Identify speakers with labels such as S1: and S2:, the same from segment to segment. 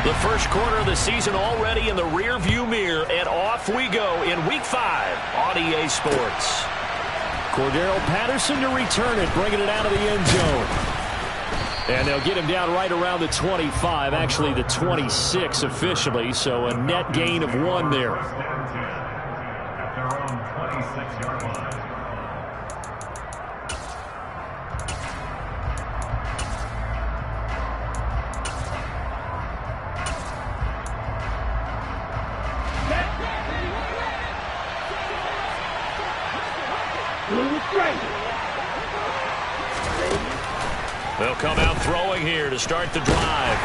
S1: The first quarter of the season already in the rearview mirror, and off we go in Week 5 on EA Sports. Cordero Patterson to return it, bringing it out of the end zone. And they'll get him down right around the 25, actually the 26 officially, so a net gain of 1 there.
S2: After our own 26-yard line.
S1: They'll come out throwing here to start the drive.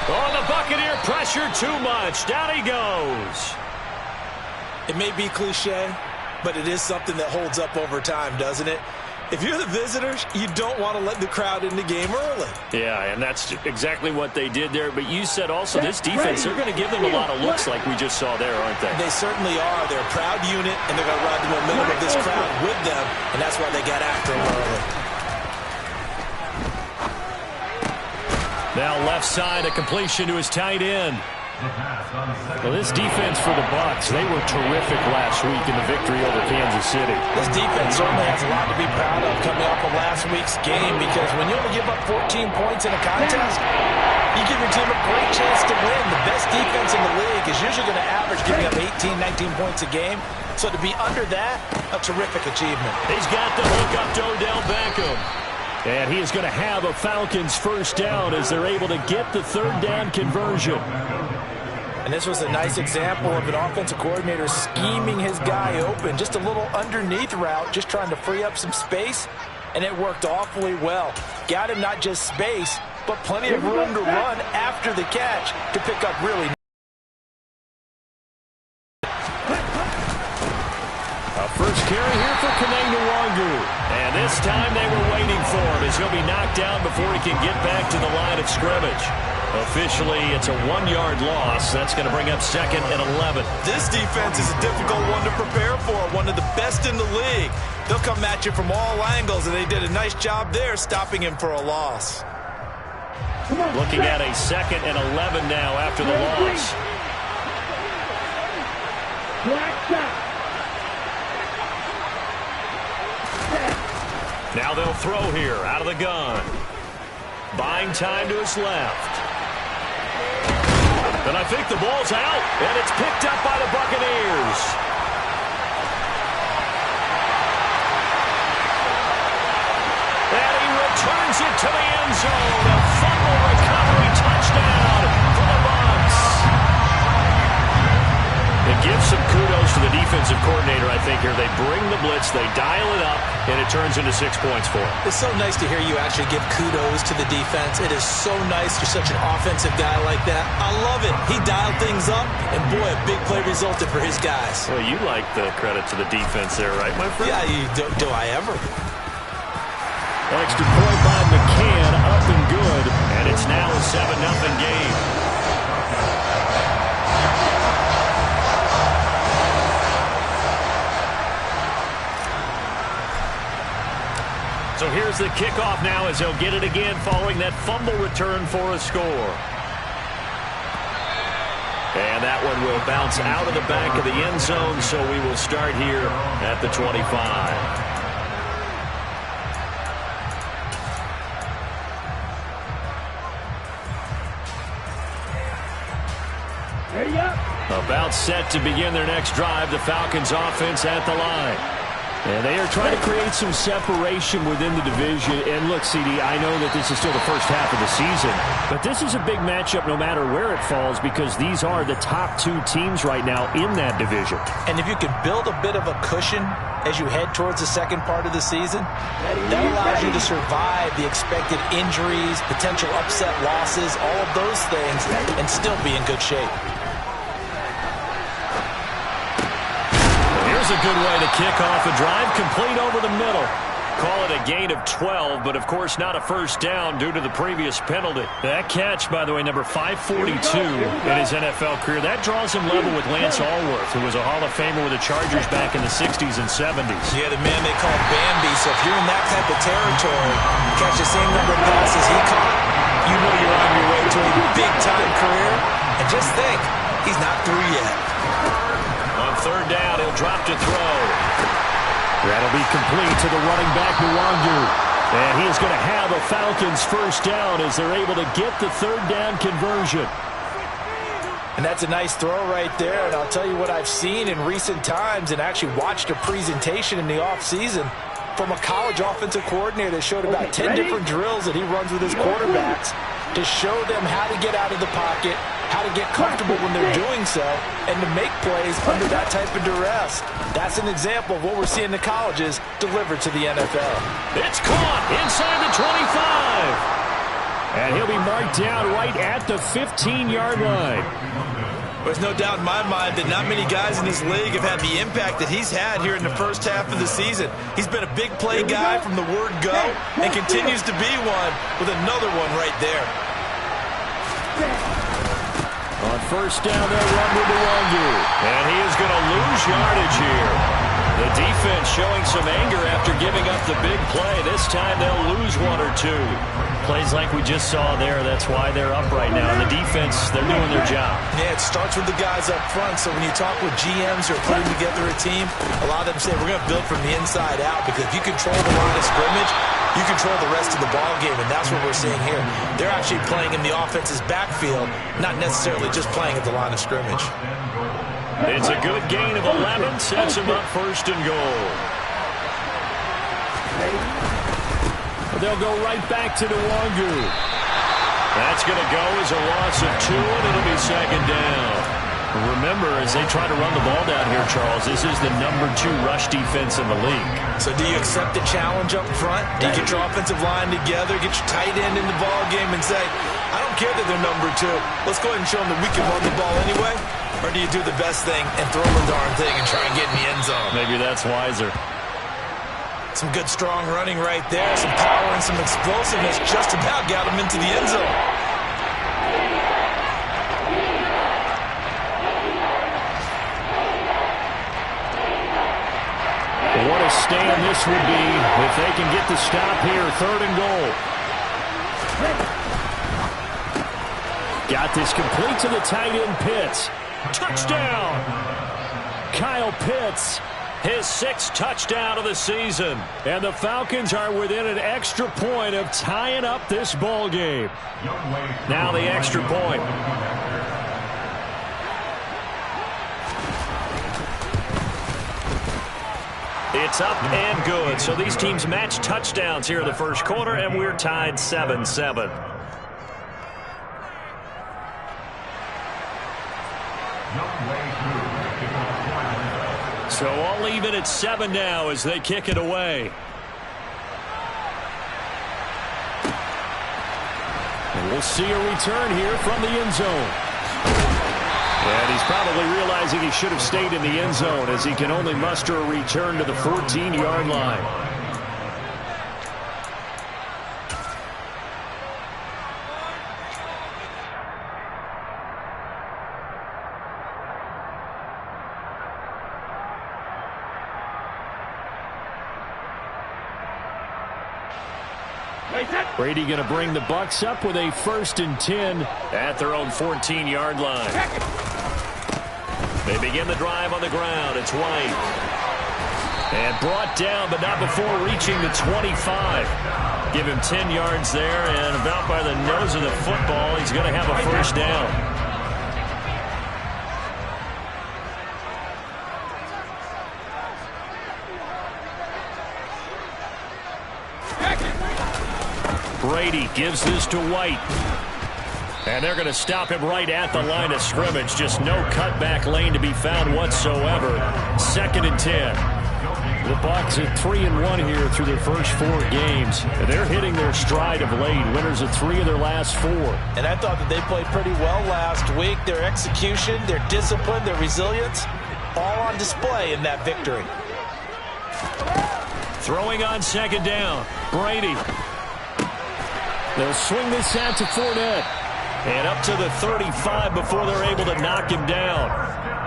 S1: Oh, the Buccaneer pressure too much. Down he goes.
S3: It may be cliche, but it is something that holds up over time, doesn't it? If you're the visitors, you don't want to let the crowd in the game early.
S1: Yeah, and that's exactly what they did there. But you said also this defense, they're going to give them a lot of looks like we just saw there, aren't they? They
S3: certainly are. They're a proud unit, and they're going to ride the momentum of this crowd with them, and that's why they got after them early.
S1: Now left side, a completion to his tight end. Well, this defense for the Bucs, they were terrific last week in the victory over Kansas City.
S3: This defense certainly has a lot to be proud of coming off of last week's game, because when you only give up 14 points in a contest, you give your team a great chance to win. The best defense in the league is usually going to average giving up 18, 19 points a game. So to be under that, a terrific achievement.
S1: He's got the hook up to Odell Beckham. And he is going to have a Falcons first down as they're able to get the third down conversion.
S3: And this was a nice example of an offensive coordinator scheming his guy open. Just a little underneath route, just trying to free up some space. And it worked awfully well. Got him not just space, but plenty of room to run after the catch to pick up really.
S1: First carry here for Kaneng-Nwangu. And this time they were waiting for him as he'll be knocked down before he can get back to the line of scrimmage. Officially, it's a 1-yard loss. That's going to bring up 2nd and 11.
S3: This defense is a difficult one to prepare for, one of the best in the league. They'll come at you from all angles, and they did a nice job there stopping him for a loss.
S1: Looking at a 2nd and 11 now after the loss. Now they'll throw here out of the gun. Buying time to his left. And I think the ball's out, and it's picked up by the Buccaneers. And he returns it to the end zone. A fumble recovery touchdown for the Bucs. It gives some kudos to the defensive coordinator, I think, here. They bring the blitz, they dial it up, and it turns into 6 points for him.
S3: It's so nice to hear you actually give kudos to the defense. It is so nice you're such an offensive guy like that. I love it. He dialed things up, and boy, a big play resulted for his guys.
S1: Well, you like the credit to the defense there, right, my friend?
S3: Yeah, do I ever?
S1: Extra point by McCann, up and good, and it's now a 7-0 game. So here's the kickoff now as they'll get it again following that fumble return for a score. And that one will bounce out of the back of the end zone, so we will start here at the 25. About set to begin their next drive, the Falcons offense at the line. And they are trying to create some separation within the division. And look, CD, I know that this is still the first half of the season, but this is a big matchup no matter where it falls, because these are the top 2 teams right now in that division.
S3: And if you can build a bit of a cushion as you head towards the second part of the season, that allows you to survive the expected injuries, potential upset losses, all of those things, and still be in good shape.
S1: Here's a good way to kick off a drive, complete over the middle. Call it a gain of 12, but of course not a first down due to the previous penalty. That catch, by the way, number 542 in his NFL career, that draws him level with Lance Allworth, who was a Hall of Famer with the Chargers back in the 60s and 70s.
S3: Yeah, the man they call Bambi. So if you're in that type of territory, catch the same number of passes he caught, you know you're on your way to a big-time career. And just think, he's not through yet.
S1: On third down, he'll drop to throw. That'll be complete to the running back, Nwangu. And he is going to have a Falcons first down as they're able to get the third down conversion.
S3: And that's a nice throw right there. And I'll tell you what I've seen in recent times and actually watched a presentation in the offseason from a college offensive coordinator that showed about 10 different drills that he runs with his quarterbacks to show them how to get out of the pocket, how to get comfortable when they're doing so, and to make plays under that type of duress. That's an example of what we're seeing in the colleges delivered to the NFL.
S1: It's caught inside the 25. And he'll be marked down right at the 15-yard line.
S3: There's no doubt in my mind that not many guys in this league have had the impact that he's had here in the first half of the season. He's been a big play guy from the word go and continues to be one with another one right there.
S1: On first down, they'll run with Nwangu. And he is going to lose yardage here. The defense showing some anger after giving up the big play. This time they'll lose one or two. Plays like we just saw there, that's why they're up right now. And the defense, they're doing their job.
S3: Yeah, it starts with the guys up front. So when you talk with GMs who are putting together a team, a lot of them say we're going to build from the inside out, because if you control the line of scrimmage, you control the rest of the ball game, and that's what we're seeing here. They're actually playing in the offense's backfield, not necessarily just playing at the line of scrimmage.
S1: It's a good gain of 11, sets him up first and goal. They'll go right back to Nwangu. That's going to go as a loss of 2, and it'll be second down. Remember, as they try to run the ball down here, Charles, this is the #2 rush defense in the league.
S3: So do you accept the challenge up front? Do you get your offensive line together, get your tight end in the ball game and say, I don't care that they're #2. Let's go ahead and show them that we can run the ball anyway? Or do you do the best thing and throw the darn thing and try and get in the end zone?
S1: Maybe that's wiser.
S3: Some good, strong running right there. Some power and some explosiveness just about got him into the end zone.
S1: What a stand this would be if they can get the stop here. Third and goal. Got this complete to the tight end, Pitts. Touchdown! Kyle Pitts, his 6th touchdown of the season. And the Falcons are within an extra point of tying up this ball game. Now the extra point. It's up and good. So these teams match touchdowns here in the first quarter, and we're tied 7-7. So all even at 7 now as they kick it away. And we'll see a return here from the end zone. And he's probably realizing he should have stayed in the end zone as he can only muster a return to the 14-yard line. Brady going to bring the Bucs up with a 1st and 10 at their own 14-yard line. They begin the drive on the ground. It's White. And brought down, but not before reaching the 25. Give him 10 yards there, and about by the nose of the football, he's going to have a first down. Brady gives this to White. And they're going to stop him right at the line of scrimmage. Just no cutback lane to be found whatsoever. 2nd and 10. The Bucs at 3-1 here through their first 4 games. And they're hitting their stride of late. Winners of 3 of their last 4.
S3: And I thought that they played pretty well last week. Their execution, their discipline, their resilience, all on display in that victory.
S1: Throwing on 2nd down. Brady. They'll swing this out to Fournette. And up to the 35 before they're able to knock him down.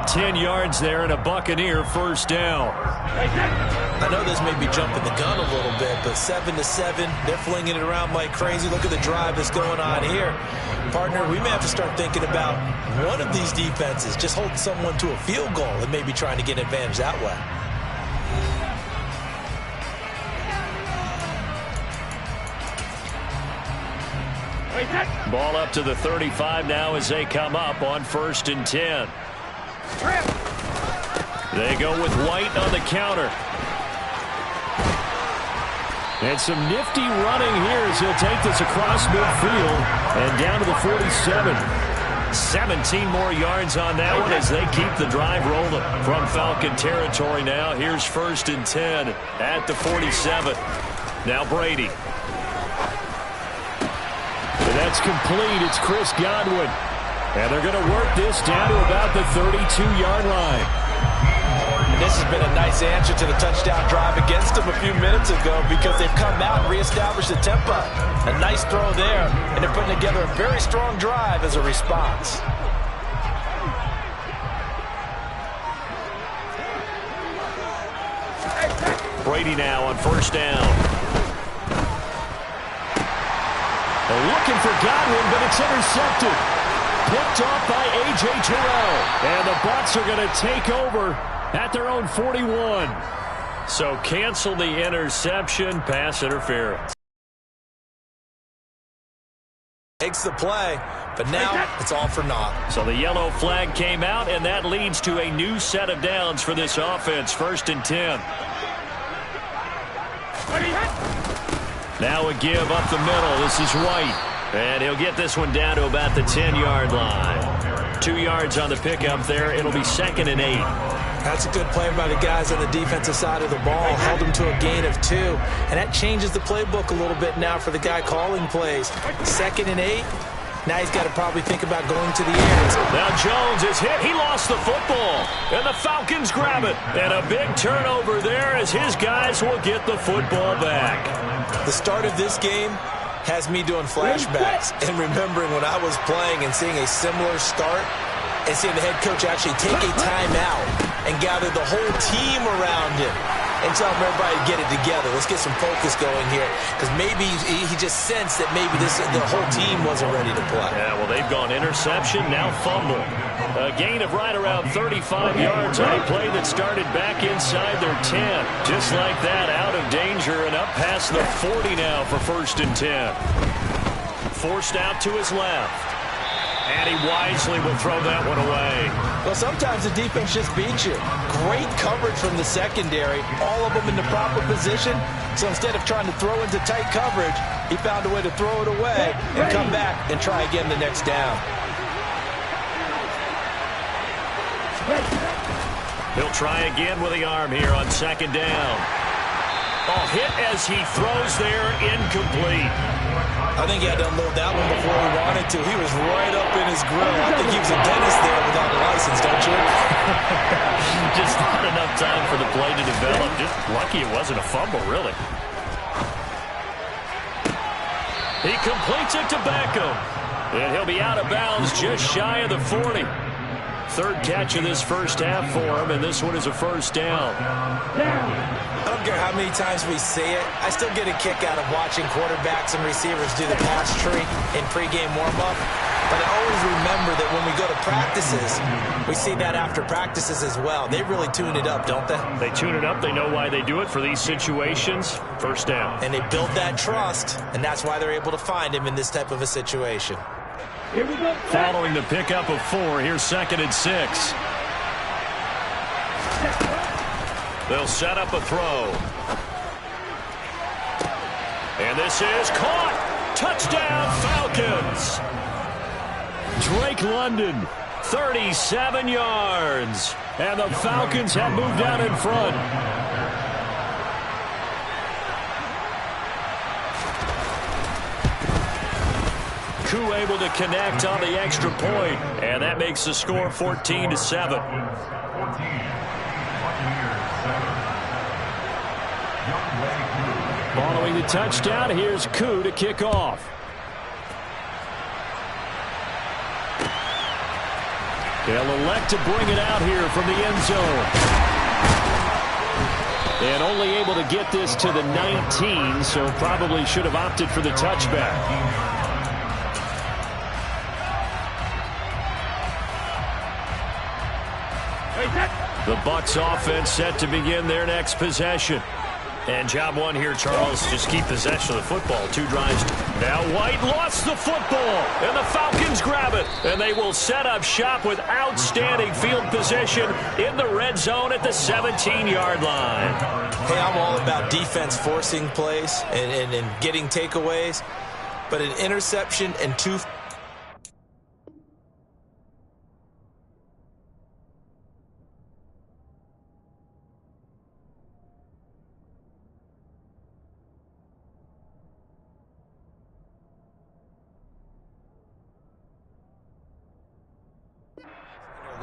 S1: 10 yards there and a Buccaneer first down.
S3: I know this may be jumping the gun a little bit, but 7-7, they're flinging it around like crazy. Look at the drive that's going on here. Partner, we may have to start thinking about one of these defenses just holding someone to a field goal and maybe trying to get an advantage that way.
S1: Ball up to the 35 now as they come up on 1st and 10. They go with White on the counter. And some nifty running here as he'll take this across midfield and down to the 47. 17 more yards on that one as they keep the drive rolling. From Falcon territory now, here's 1st and 10 at the 47. Now Brady. And that's complete. It's Chris Godwin. And they're going to work this down to about the 32-yard line.
S3: And this has been a nice answer to the touchdown drive against them a few minutes ago because they've come out and reestablished the tempo. A nice throw there, and they're putting together a very strong drive as a response.
S1: Brady now on 1st down. They're looking for Godwin, but it's intercepted. Picked off by A.J. Terrell. And the Bucs are going to take over at their own 41. So cancel the interception, pass interference.
S3: Makes the play, but now it's all for naught.
S1: So the yellow flag came out, and that leads to a new set of downs for this offense. 1st and 10. Now a give up the middle. This is White. And he'll get this one down to about the 10-yard line. 2 yards on the pickup there. It'll be 2nd and 8.
S3: That's a good play by the guys on the defensive side of the ball. Held them to a gain of 2. And that changes the playbook a little bit now for the guy calling plays. 2nd and 8. Now he's got to probably think about going to the ends.
S1: Now Jones is hit. He lost the football. And the Falcons grab it. And a big turnover there as his guys will get the football back.
S3: The start of this game has me doing flashbacks and remembering when I was playing and seeing a similar start and seeing the head coach actually take a timeout and gather the whole team around him and tell everybody to get it together. Let's get some focus going here because maybe he just sensed that maybe the whole team wasn't ready to play.
S1: Yeah, well, they've gone interception, now fumble. A gain of right around 35 yards on a play that started back inside their 10. Just like that, out of danger and up past the 40 now for 1st and 10. Forced out to his left. And he wisely will throw that one away.
S3: Well, sometimes the defense just beats you. Great coverage from the secondary. All of them in the proper position. So instead of trying to throw into tight coverage, he found a way to throw it away and come back and try again the next down.
S1: He'll try again with the arm here on 2nd down. Oh, hit as he throws there, incomplete.
S3: I think he had to unload that one before he wanted to. He was right up in his grill. I think he was a dentist there without a license, don't you?
S1: Just not enough time for the play to develop. Just lucky it wasn't a fumble, really. He completes it to Beckham. And he'll be out of bounds just shy of the 40. 3rd catch of this first half for him, and this one is a 1st down.
S3: I don't care how many times we say it, I still get a kick out of watching quarterbacks and receivers do the pass tree in pregame warm-up. But I always remember that when we go to practices, we see that after practices as well. They really tune it up, don't they?
S1: They tune it up. They know why they do it for these situations. 1st down.
S3: And they build that trust, and that's why they're able to find him in this type of a situation.
S1: Here we go. Following the pickup of 4, here's 2nd and 6. They'll set up a throw. And this is caught. Touchdown, Falcons. Drake London, 37 yards. And the Falcons have moved out in front. Koo able to connect on the extra point, and that makes the score 14-7. Following the touchdown, here's Koo to kick off. They'll elect to bring it out here from the end zone. And only able to get this to the 19, so probably should have opted for the touchback. The Bucs offense set to begin their next possession. And job one here, Charles, just keep possession of the football. 2 drives. Now White lost the football, and the Falcons grab it. And they will set up shop with outstanding field position in the red zone at the 17-yard line.
S3: Hey, I'm all about defense forcing plays and getting takeaways. But an interception and 2...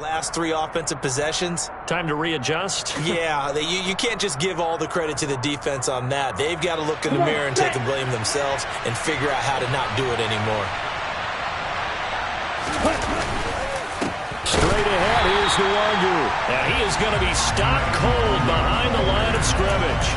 S3: last 3 offensive possessions.
S1: Time to readjust?
S3: Yeah, you can't just give all the credit to the defense on that. They've got to look in the mirror and take the blame themselves and figure out how to not do it anymore.
S1: Straight ahead, here's Nwangu. And he is going to be stopped cold behind the line of scrimmage.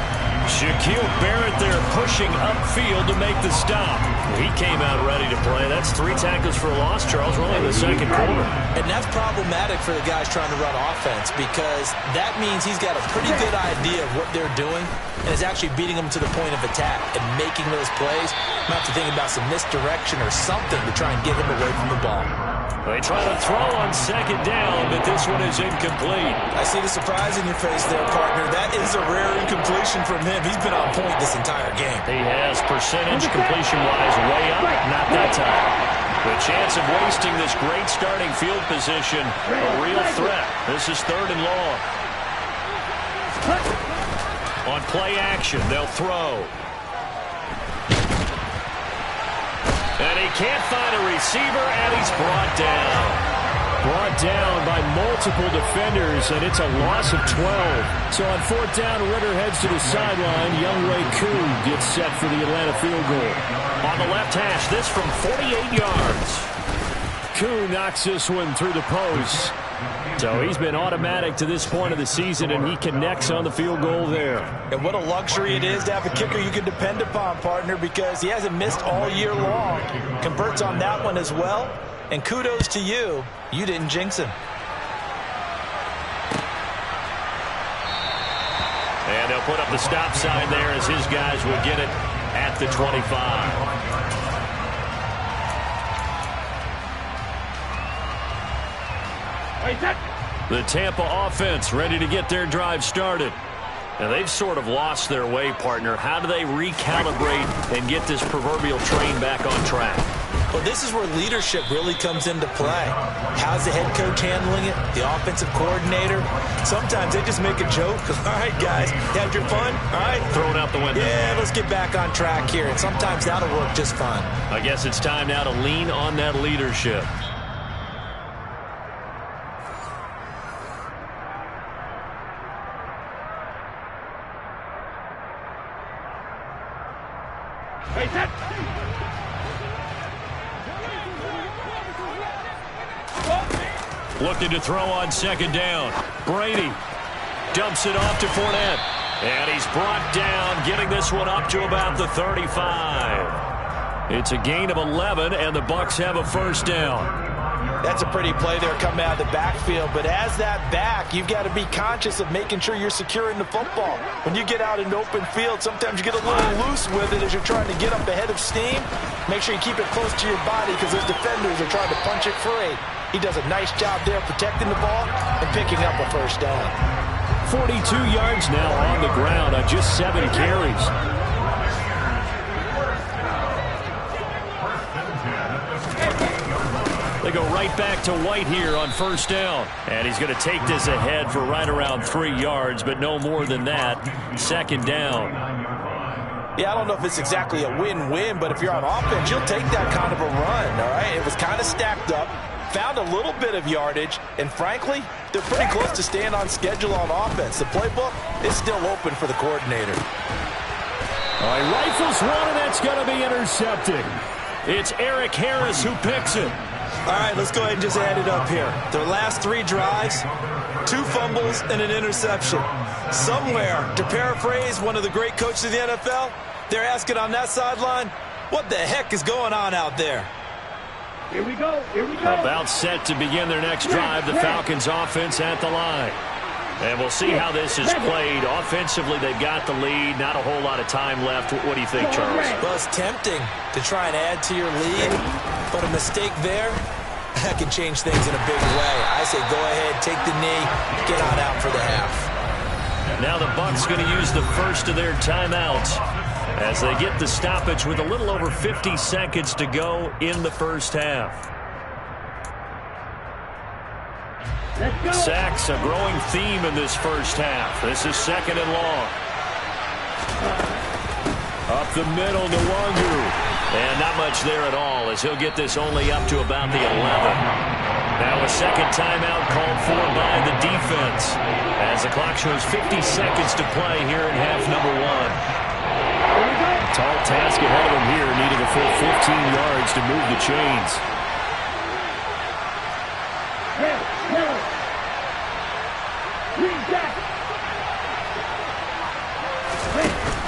S1: Shaquille Barrett there pushing upfield to make the stop. He came out ready to play. That's 3 tackles for a loss, Charles. We're only in the second quarter.
S3: And that's problematic for the guys trying to run offense because that means he's got a pretty good idea of what they're doing and is actually beating them to the point of attack and making those plays. Not to think about some misdirection or something to try and get him away from the ball.
S1: They try to throw on second down, but this one is incomplete.
S3: I see the surprise in your face there, partner. That is a rare incompletion from him. He's been on point this entire game.
S1: He has percentage completion-wise way up, not that time. The chance of wasting this great starting field position, a real threat. This is 3rd and long. On play action, they'll throw. And he can't find a receiver, and he's brought down. Brought down by multiple defenders, and it's a loss of 12. So on 4th down, Ritter heads to the sideline. Younghoe Koo gets set for the Atlanta field goal. On the left hash, this from 48 yards. Koo knocks this one through the post. So he's been automatic to this point of the season, and he connects on the field goal there.
S3: And what a luxury it is to have a kicker you can depend upon, partner, because he hasn't missed all year long. Converts on that one as well. And kudos to you. You didn't jinx him.
S1: And they'll put up the stop sign there as his guys will get it at the 25. The Tampa offense ready to get their drive started. And they've sort of lost their way, partner. How do they recalibrate and get this proverbial train back on track?
S3: Well, this is where leadership really comes into play. How's the head coach handling it? The offensive coordinator? Sometimes they just make a joke. All right, guys, you had your fun? All right.
S1: Throw it out the window.
S3: Yeah, let's get back on track here. And sometimes that'll work just fine.
S1: I guess it's time now to lean on that leadership. Looking to throw on second down. Brady dumps it off to Fournette. And he's brought down, getting this one up to about the 35. It's a gain of 11, and the Bucs have a first down.
S3: That's a pretty play there coming out of the backfield. But as that back, you've got to be conscious of making sure you're securing the football. When you get out in open field, sometimes you get a little loose with it as you're trying to get up ahead of steam. Make sure you keep it close to your body because those defenders are trying to punch it free. He does a nice job there protecting the ball and picking up a first down.
S1: 42 yards now on the ground on just 7 carries. They go right back to White here on first down. And he's going to take this ahead for right around 3 yards, but no more than that. Second down.
S3: Yeah, I don't know if it's exactly a win-win, but if you're on offense, you'll take that kind of a run, all right? It was kind of stacked up, found a little bit of yardage, and frankly, they're pretty close to staying on schedule on offense. The playbook is still open for the coordinator.
S1: All right, rifles one, and that's going to be intercepted. It's Eric Harris who picks it.
S3: All right, let's go ahead and just add it up here. Their last 3 drives, 2 fumbles and an interception. Somewhere, to paraphrase one of the great coaches of the NFL, they're asking on that sideline, what the heck is going on out there?
S4: Here we go. Here we go.
S1: About set to begin their next drive, the Falcons offense at the line. And we'll see how this is played. Offensively, they've got the lead. Not a whole lot of time left. What do you think, Charles?
S3: Well, it's tempting to try and add to your lead, but a mistake there, that can change things in a big way. I say go ahead, take the knee, get on out for the half.
S1: Now the Bucs going to use the first of their timeouts as they get the stoppage with a little over 50 seconds to go in the first half. Sacks, a growing theme in this first half. This is 2nd and long. Up the middle, Nwangu. And not much there at all as he'll get this only up to about the 11. Now a second timeout called for by the defense as the clock shows 50 seconds to play here in half number 1. A tall task ahead of him here, needing a full 15 yards to move the chains.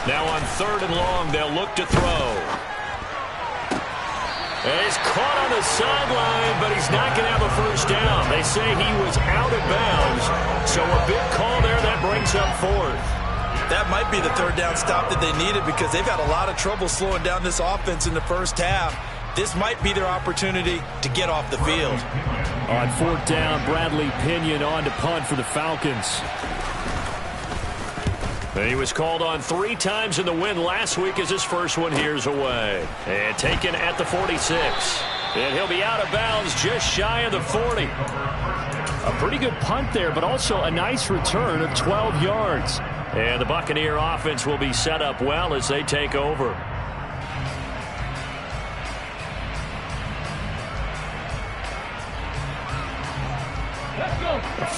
S1: Now on 3rd and long, they'll look to throw. And he's caught on the sideline, but he's not going to have a first down. They say he was out of bounds, so a big call there that brings up 4th.
S3: That might be the 3rd down stop that they needed because they've had a lot of trouble slowing down this offense in the first half. This might be their opportunity to get off the field.
S1: On 4th down, Bradley Pinion on to punt for the Falcons. And he was called on 3 times in the win last week as his first one here's away. And taken at the 46. And he'll be out of bounds just shy of the 40. A pretty good punt there, but also a nice return of 12 yards. And the Buccaneer offense will be set up well as they take over.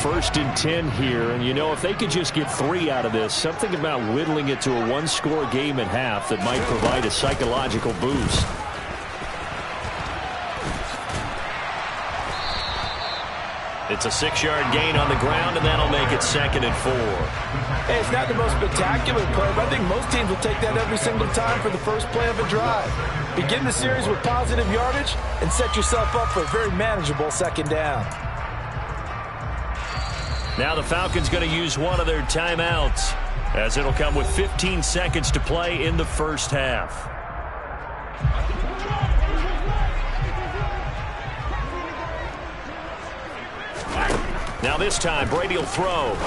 S1: First and 10 here, and you know, if they could just get 3 out of this, something about whittling it to a 1-score game at half that might provide a psychological boost. It's a 6-yard gain on the ground, and that'll make it 2nd and 4.
S3: Hey, it's not the most spectacular play, but I think most teams will take that every single time for the first play of a drive. Begin the series with positive yardage and set yourself up for a very manageable 2nd down.
S1: Now the Falcons going to use one of their timeouts as it'll come with 15 seconds to play in the first half. Now this time Brady will throw.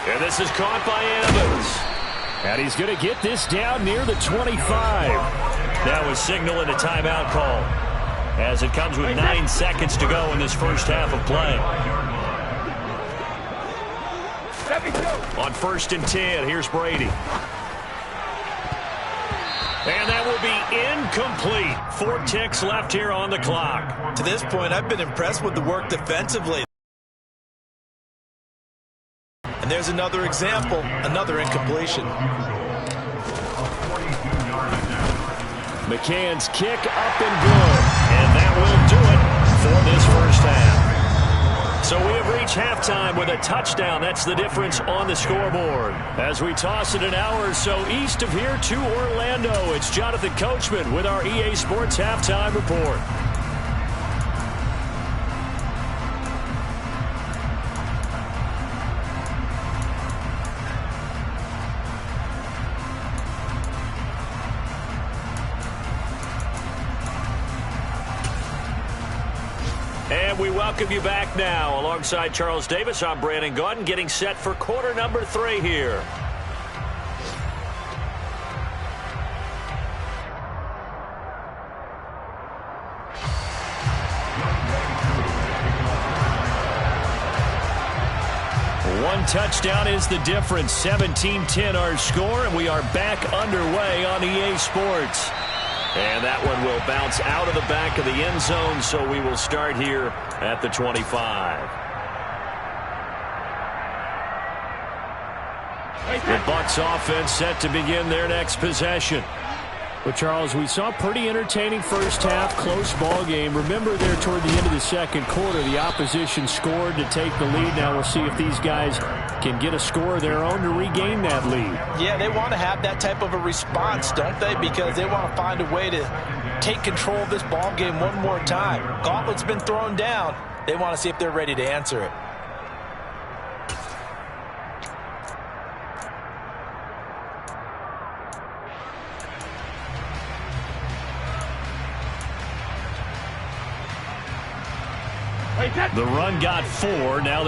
S1: And this is caught by Evans. And he's going to get this down near the 25. That was signaling a timeout call as it comes with 9 seconds to go in this first half of play. On 1st and 10, here's Brady. And that will be incomplete. 4 ticks left here on the clock.
S3: To this point, I've been impressed with the work defensively. And there's another example, another incompletion.
S1: McCann's kick up and good. And that will do it for this first half. So we have reached halftime with a touchdown. That's the difference on the scoreboard. As we toss it an hour or so east of here to Orlando, it's Jonathan Coachman with our EA Sports Halftime Report. And we welcome you back now. Alongside Charles Davis, I'm Brandon Gaudin, getting set for quarter number 3 here. One touchdown is the difference. 17-10 our score, and we are back underway on EA Sports. And that one will bounce out of the back of the end zone, so we will start here at the 25. The Bucs offense set to begin their next possession. Well, Charles, we saw a pretty entertaining first half, close ball game. Remember there toward the end of the second quarter, the opposition scored to take the lead. Now we'll see if these guys can get a score of their own to regain that lead.
S3: Yeah, they want to have that type of a response, don't they? Because they want to find a way to take control of this ball game one more time. Gauntlet's been thrown down. They want to see if they're ready to answer it.
S1: The run got 4. Now they